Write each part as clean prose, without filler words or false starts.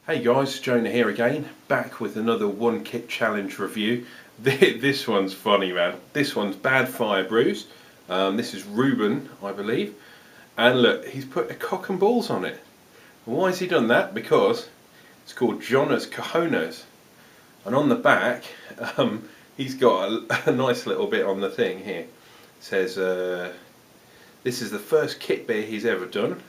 Hey guys, Jonah here again, back with another one kit challenge review. This one's funny, man. This one's Badfire Brews. This is Ruben, I believe. And look, he's put a cock and balls on it. And why has he done that? Because it's called Jonah's Cojones. And on the back, he's got a nice little bit on the thing here. It says, this is the first kit beer he's ever done.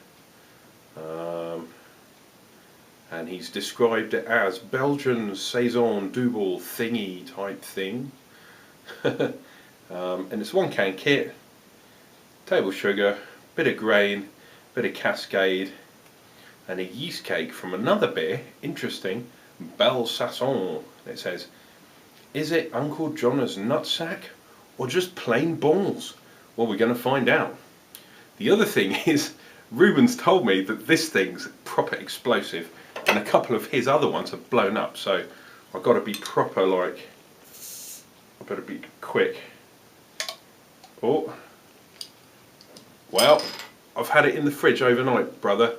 And he's described it as Belgian Saison Double thingy type thing. And it's 1 can kit, table sugar, bit of grain, bit of Cascade, and a yeast cake from another beer, interesting, Belle Saison. It says, is it Uncle Jonah's nutsack or just plain balls? Well, we're going to find out. The other thing is, Ruben's told me that this thing's proper explosive, and a couple of his other ones have blown up, so I've got to be proper, like, I better be quick. Oh, well, I've had it in the fridge overnight, brother,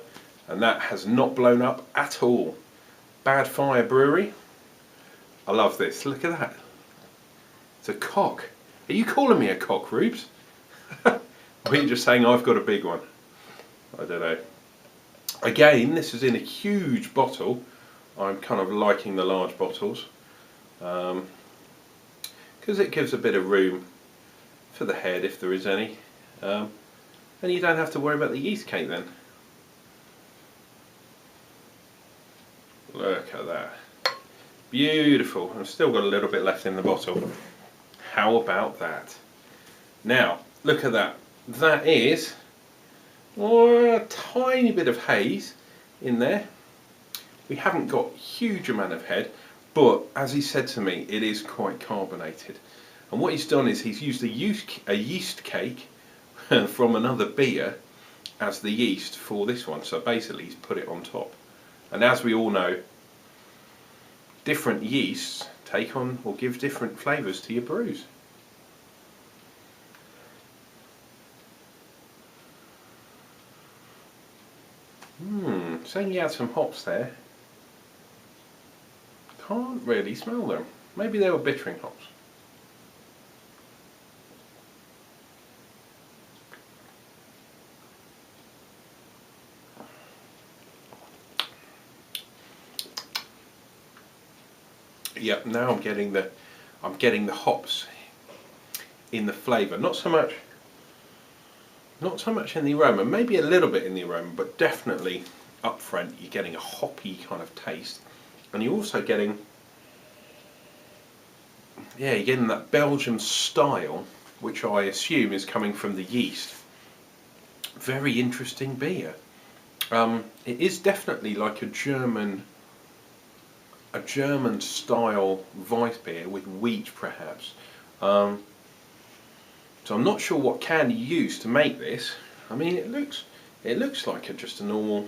and that has not blown up at all. Badfire Brewery. I love this. Look at that. It's a cock. Are you calling me a cock, Rubes? Or are you just saying I've got a big one? I don't know. Again, this is in a huge bottle. I'm kind of liking the large bottles because it gives a bit of room for the head if there is any, and you don't have to worry about the yeast cake then. Look at that. Beautiful. I've still got a little bit left in the bottle. How about that? Now, look at that. That is a tiny bit of haze in there. We haven't got a huge amount of head, but as he said to me, it is quite carbonated. And what he's done is he's used a yeast cake from another beer as the yeast for this one. So basically he's put it on top. And as we all know, different yeasts take on or give different flavours to your brews. Saying you had some hops there. Can't really smell them. Maybe they were bittering hops. Yep, now I'm getting the hops in the flavour. Not so much in the aroma, maybe a little bit in the aroma, but definitely up front you're getting a hoppy kind of taste, and you're also getting, yeah, you're getting that Belgian style, which I assume is coming from the yeast. Very interesting beer. It is definitely like a German style Weiss beer with wheat perhaps. So I'm not sure what can you use to make this. I mean, it looks like just a normal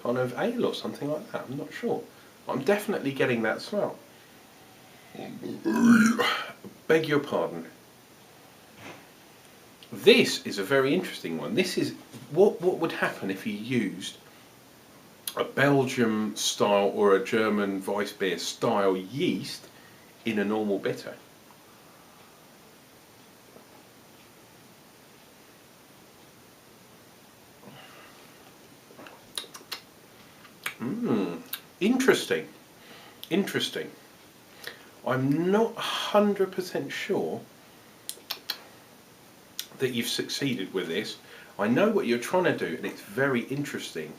kind of ale or something like that. I'm not sure. I'm definitely getting that smell. Beg your pardon. This is a very interesting one. This is what would happen if you used a Belgium style or a German Weiss beer style yeast in a normal bitter. Interesting. I'm not 100% sure that you've succeeded with this. I know what you're trying to do, and it's very interesting.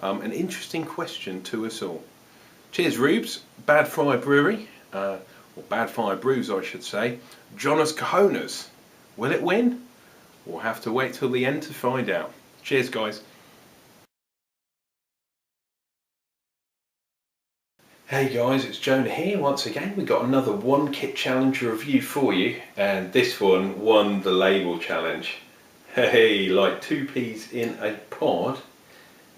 An interesting question to us all. Cheers, Rubes. Badfire Brewery, or Badfire Brews, I should say. Jonah's Cojones. Will it win? We'll have to wait till the end to find out. Cheers, guys. Hey guys, it's Jonah here once again. We've got another one kit challenge review for you, and this one won the label challenge. Hey, like 2 peas in a pod.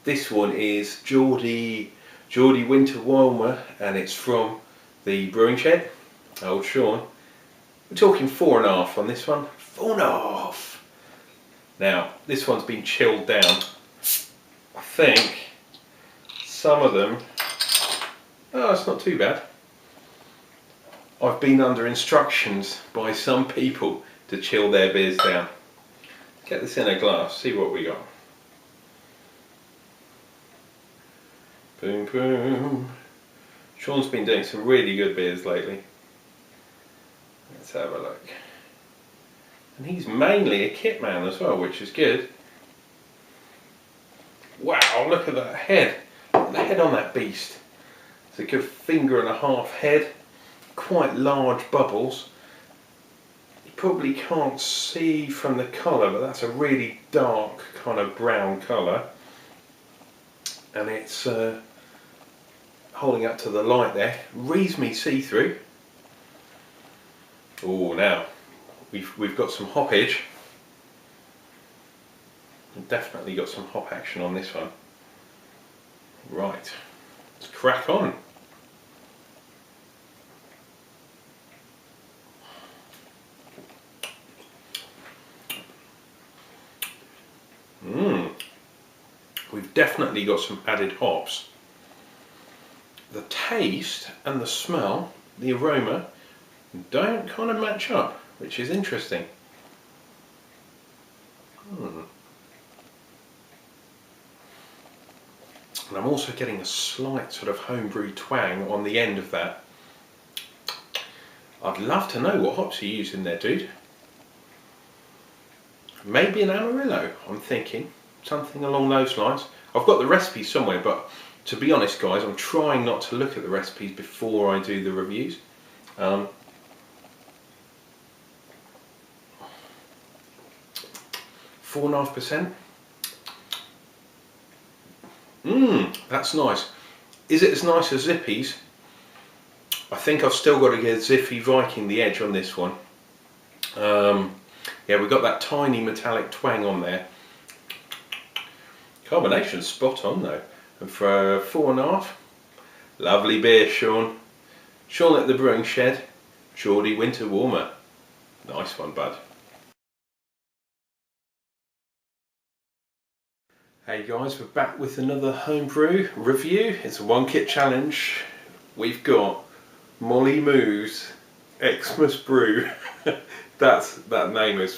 This one is Geordie Winter Wilmer, and it's from the Brewing Shed, Old Sean. We're talking 4.5 on this one. 4.5. Now, this one's been chilled down, I think, some of them, oh, it's not too bad. I've been under instructions by some people to chill their beers down. Get this in a glass, see what we got. Boom, boom. Sean's been doing some really good beers lately. Let's have a look. And he's mainly a kit man as well, which is good. Wow, look at that head. Look at the head on that beast. It's a good 1.5 finger head. Quite large bubbles. You probably can't see from the colour, but that's a really dark kind of brown colour. And it's holding up to the light there. Reasonably see-through. Oh, now we've got some hoppage. We've definitely got some hop action on this one. Right, let's crack on. We've definitely got some added hops. The taste and the smell, the aroma, don't kind of match up, which is interesting. And I'm also getting a slight sort of homebrew twang on the end of that. I'd love to know what hops you use in there, dude. Maybe an Amarillo, I'm thinking. Something along those lines. I've got the recipe somewhere, but to be honest guys, I'm trying not to look at the recipes before I do the reviews. 4.5%. That's nice. Is it as nice as Zippy's? I think I've still got to give Zippy Viking the edge on this one. Yeah, we've got that tiny metallic twang on there. Carbonation's spot on though. And for 4.5, lovely beer, Sean. Sean at the Brewing Shed, Geordie Winter Warmer. Nice one, bud. Hey guys, we're back with another homebrew review. It's a one kit challenge. We've got Molly Moo's Xmas Brew. That name is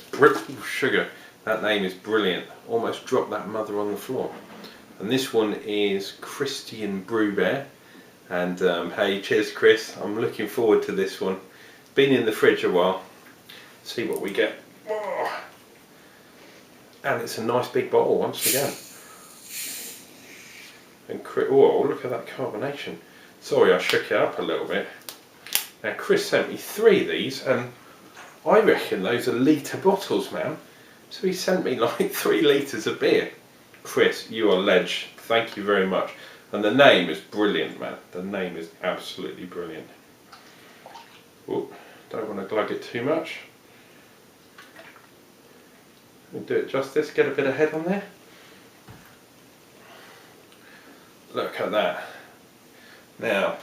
sugar. That name is brilliant. Almost dropped that mother on the floor. And this one is Christian BrewBear. And hey, cheers Chris. I'm looking forward to this one. Been in the fridge a while. See what we get. Oh. And it's a nice big bottle once again. And oh, look at that carbonation. Sorry, I shook it up a little bit. Now Chris sent me 3 of these, and I reckon those are litre bottles, man. So he sent me like 3 litres of beer. Chris, you are ledge. Thank you very much. And the name is brilliant, man. The name is absolutely brilliant. Ooh, don't want to glug it too much. Let me do it justice. Get a bit of head on there. Look at that. Now,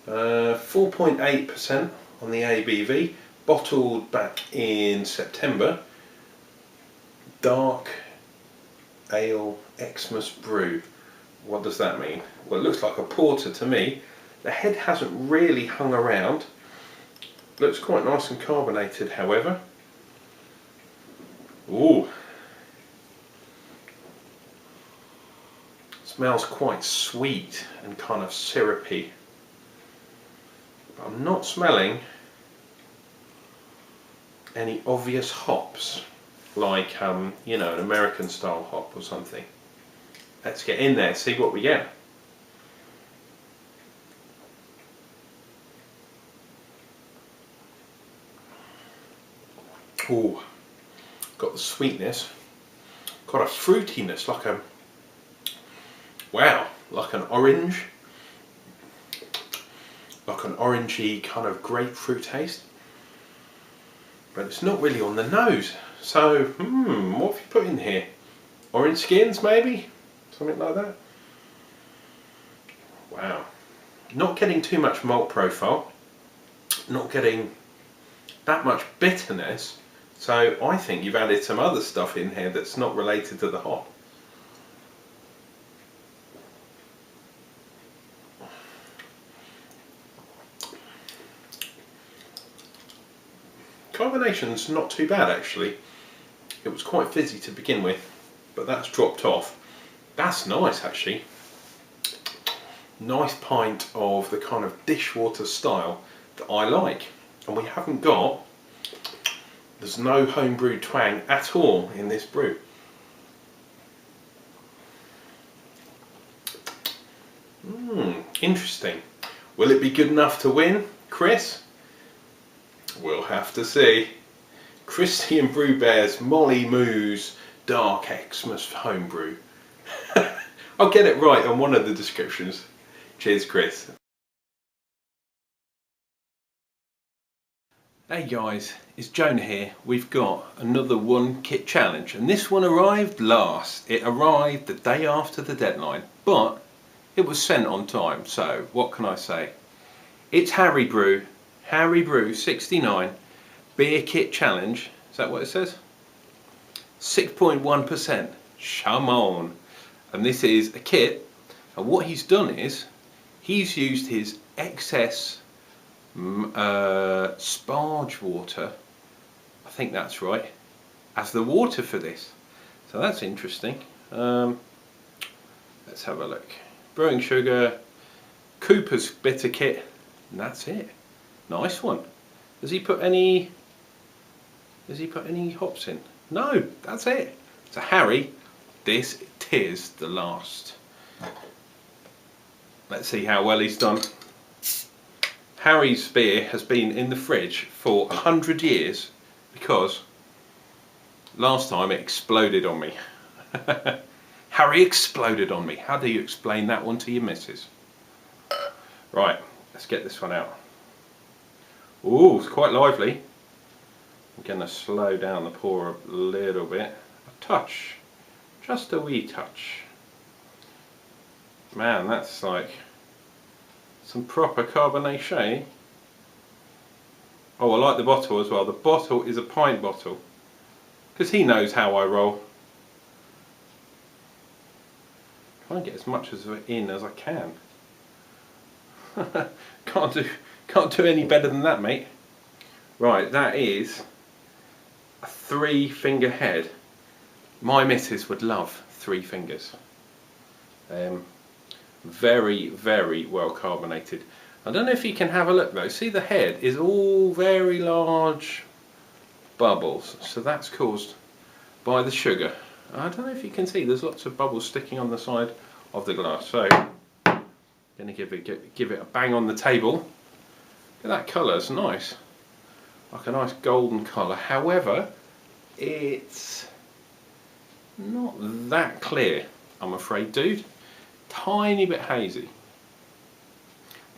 4.8% on the ABV, bottled back in September. Dark Ale Xmas Brew. What does that mean? Well, it looks like a porter to me. The head hasn't really hung around. Looks quite nice and carbonated, however. Ooh. Smells quite sweet and kind of syrupy. But I'm not smelling any obvious hops, like you know, an American style hop or something. Let's get in there, see what we get. Ooh, got the sweetness, got a fruitiness, like a, wow, like an orange, like an orangey kind of grapefruit taste. But it's not really on the nose. So, what have you put in here? Orange skins maybe? Something like that? Wow. Not getting too much malt profile. Not getting that much bitterness. So I think you've added some other stuff in here that's not related to the hop. carbonation's not too bad actually. It was quite fizzy to begin with, but that's dropped off. That's nice actually. Nice pint of the kind of dishwater style that I like. And we haven't got, there's no homebrew twang at all in this brew. Interesting. Will it be good enough to win, Chris? We'll have to see. Christy and BrewBear's Molly Moo's Dark Xmas Homebrew. I'll get it right on one of the descriptions. Cheers, Chris. Hey guys, it's Jonah here. We've got another one kit challenge, and this one arrived last. It arrived the day after the deadline, but it was sent on time, so what can I say? It's Harry Brew 69 beer kit challenge. Is that what it says? 6.1%. Come on. And this is a kit, and what he's done is he's used his excess sparge water, I think that's right, as the water for this. So that's interesting. Let's have a look. Brewing sugar, Cooper's bitter kit, and that's it. Nice one. Does he put any hops in? No, that's it. So Harry, this is the last. Let's see how well he's done. Harry's beer has been in the fridge for 100 years because last time it exploded on me. Harry exploded on me. How do you explain that one to your missus? Right, let's get this one out. Ooh, it's quite lively. I'm going to slow down the pour a little bit. A touch. Just a wee touch. Man, that's like some proper carbonation. Oh, I like the bottle as well. The bottle is a pint bottle, because he knows how I roll. Try and get as much of it in as I can. Can't do any better than that, mate. Right, that is a 3-finger head. My missus would love 3 fingers. Very, very well carbonated. I don't know if you can have a look though. See, the head is all very large bubbles, so that's caused by the sugar. I don't know if you can see, there's lots of bubbles sticking on the side of the glass. So I'm going to give it a bang on the table. Look at that colour, it's nice, like a nice golden colour. However, it's not that clear, I'm afraid, dude. Tiny bit hazy.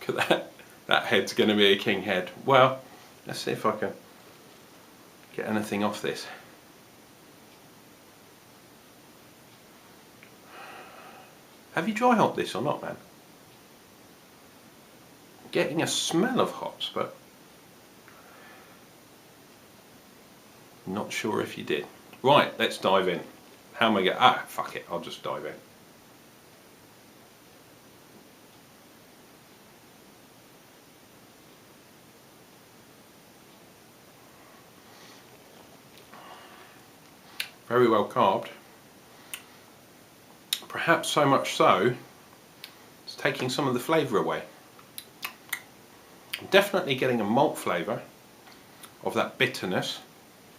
Look at that. That head's going to be a king head. Well, let's see if I can get anything off this. Have you dry hopped this or not, man? Getting a smell of hops, but not sure if you did. Right, let's dive in. How am I going? Fuck it, I'll just dive in. Very well carved. Perhaps so much so, it's taking some of the flavour away. I'm definitely getting a malt flavour of that bitterness,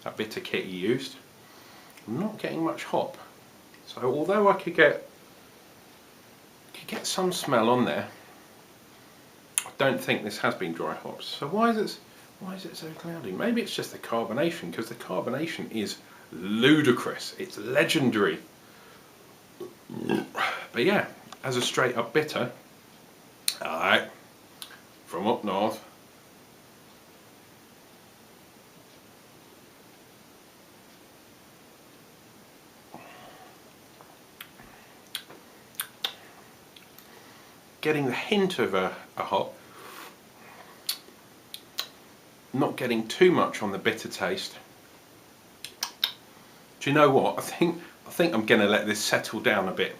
that bitter kit he used. I'm not getting much hop. So although I could get some smell on there, I don't think this has been dry hops. So why is it so cloudy? Maybe it's just the carbonation, because the carbonation is ludicrous. It's legendary. But yeah, as a straight up bitter, alright, from up north. Getting the hint of a hop, not getting too much on the bitter taste. Do you know what? I think I'm going to let this settle down a bit,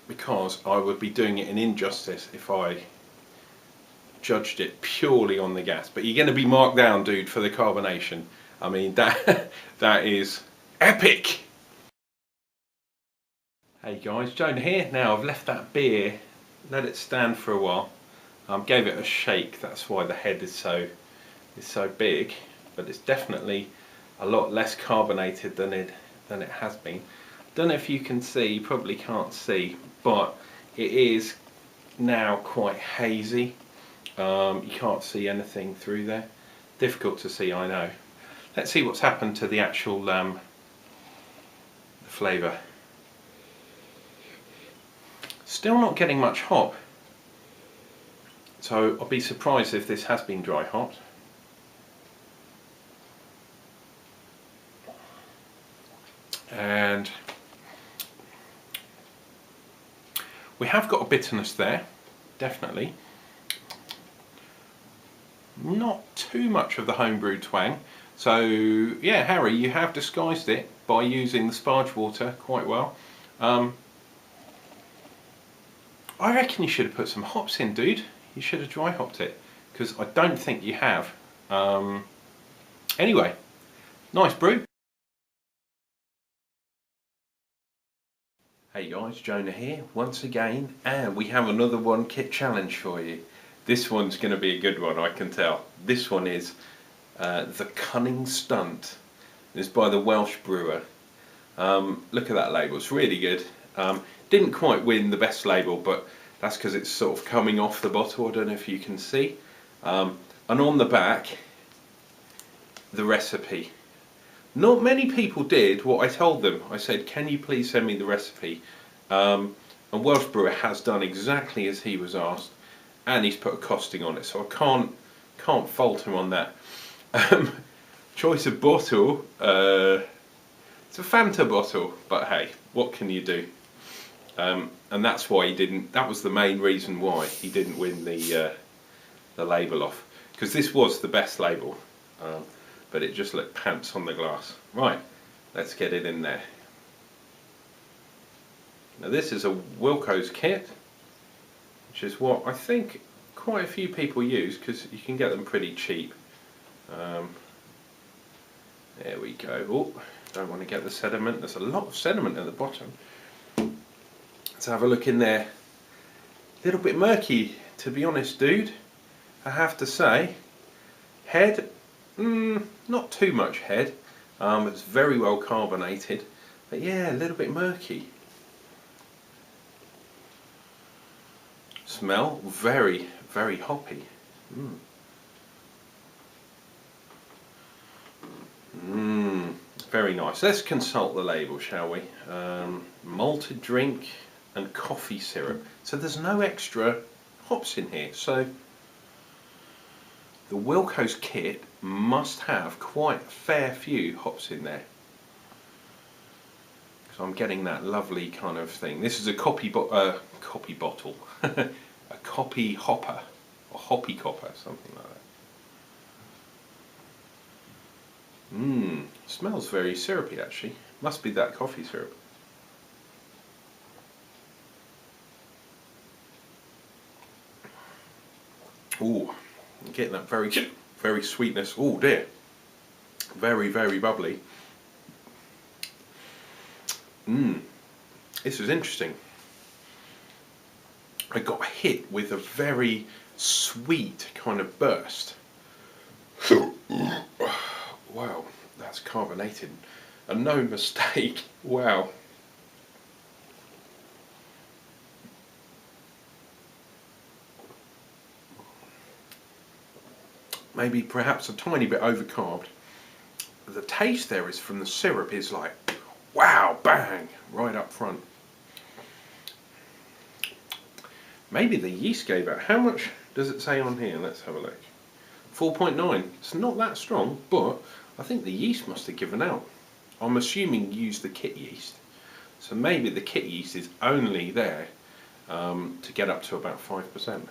because I would be doing it an injustice if I judged it purely on the gas. But you're going to be marked down, dude, for the carbonation. I mean, that is epic. Hey guys, Jonah here. Now I've left that beer, let it stand for a while. Gave it a shake. That's why the head is so big. But it's definitely a lot less carbonated than it has been. Don't know if you can see. You probably can't see, but it is now quite hazy. You can't see anything through there. Difficult to see, I know. Let's see what's happened to the actual the flavour. Still not getting much hop. So I'll be surprised if this has been dry hopped. And we have got a bitterness there, definitely. Not too much of the homebrew twang. So yeah, Harry, you have disguised it by using the sparge water quite well. I reckon you should have put some hops in, dude. You should have dry hopped it, because I don't think you have. Anyway, nice brew. Hey guys, Jonah here once again, and we have another one kit challenge for you. This one's going to be a good one, I can tell. This one is The Cunning Stunt. It's by the Welsh brewer. Look at that label, it's really good. Didn't quite win the best label, but that's because it's sort of coming off the bottle. I don't know if you can see. And on the back, the recipe. Not many people did what I told them. I said, can you please send me the recipe? And Welsh brewer has done exactly as he was asked, and he's put a costing on it, so I can't fault him on that. Choice of bottle, it's a Fanta bottle, but hey, what can you do? And that's why he didn't. That was the main reason why he didn't win the label off, because this was the best label, but it just looked pants on the glass. Right, let's get it in there. Now this is a Wilko's kit, which is what I think quite a few people use, because you can get them pretty cheap. There we go. Oh, don't want to get the sediment. There's a lot of sediment at the bottom. Let's have a look in there. A little bit murky, to be honest, dude. I have to say. Head, not too much head. It's very well carbonated, but yeah, a little bit murky. Smell, very, very hoppy. Very nice. Let's consult the label, shall we? Malted drink and coffee syrup. So there's no extra hops in here. So the Wilko's kit must have quite a fair few hops in there. So I'm getting that lovely kind of thing. This is a copy bottle, a copy hopper, or hoppy copper, something like that. Smells very syrupy actually. Must be that coffee syrup. Ooh, I'm getting that very sweetness. Oh dear. Very, very bubbly. This is interesting. I got hit with a very sweet kind of burst. Wow, that's carbonated. And no mistake. Wow. Maybe perhaps a tiny bit overcarbed. The taste there is from the syrup is like, wow, bang, right up front. Maybe the yeast gave out. How much does it say on here? Let's have a look. 4.9. It's not that strong, but I think the yeast must have given out. I'm assuming you used the kit yeast. So maybe the kit yeast is only there to get up to about 5%.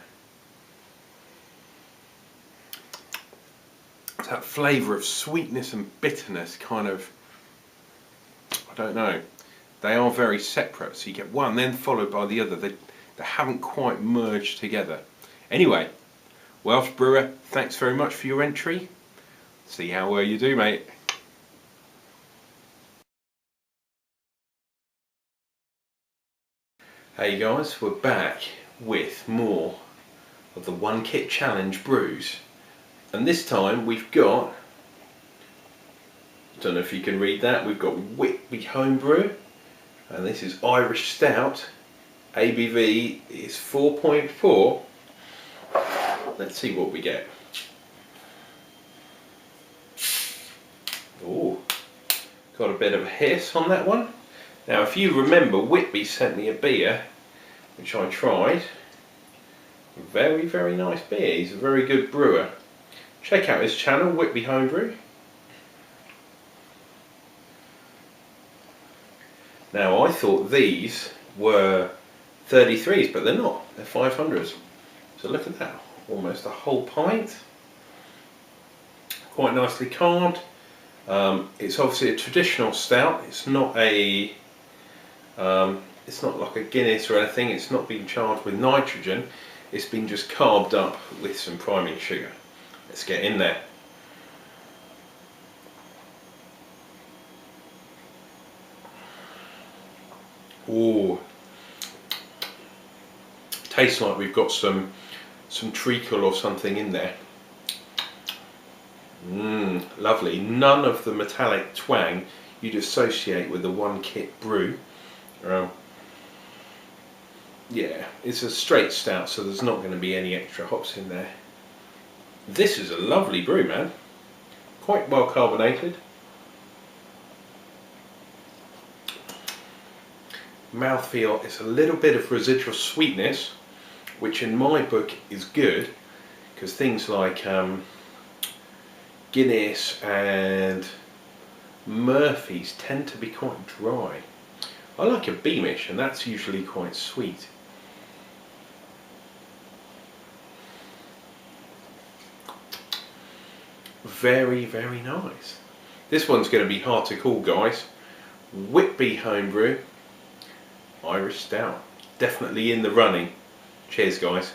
It's that flavour of sweetness and bitterness kind of, I don't know. They are very separate, so you get one then followed by the other. They haven't quite merged together. Anyway, Welsh brewer, thanks very much for your entry. See how well you do, mate. Hey guys, we're back with more of the One Kit Challenge brews. And this time we've got, don't know if you can read that, we've got Whity HomeBrew. And this is Irish Stout. ABV is 4.4. Let's see what we get. Oh, got a bit of a hiss on that one. Now if you remember, Whitby sent me a beer which I tried. Very, very nice beer. He's a very good brewer. Check out his channel, Whitby HomeBrew. Now I thought these were 33s, but they're not. They're 500s. So look at that, almost a whole pint. Quite nicely carved. It's obviously a traditional stout. It's not a it's not like a Guinness or anything. It's not been charged with nitrogen. It's been just carved up with some priming sugar. Let's get in there. Ooh, tastes like we've got some treacle or something in there. Lovely. None of the metallic twang you'd associate with the One Kit brew. Yeah, it's a straight stout, so there's not going to be any extra hops in there. This is a lovely brew, man. Quite well carbonated. Mouthfeel is a little bit of residual sweetness, which in my book is good, because things like Guinness and Murphy's tend to be quite dry. I like a Beamish, and that's usually quite sweet. Very, very nice. This one's going to be hard to call, guys. Whitby HomeBrew Irish Stout. Definitely in the running. Cheers, guys.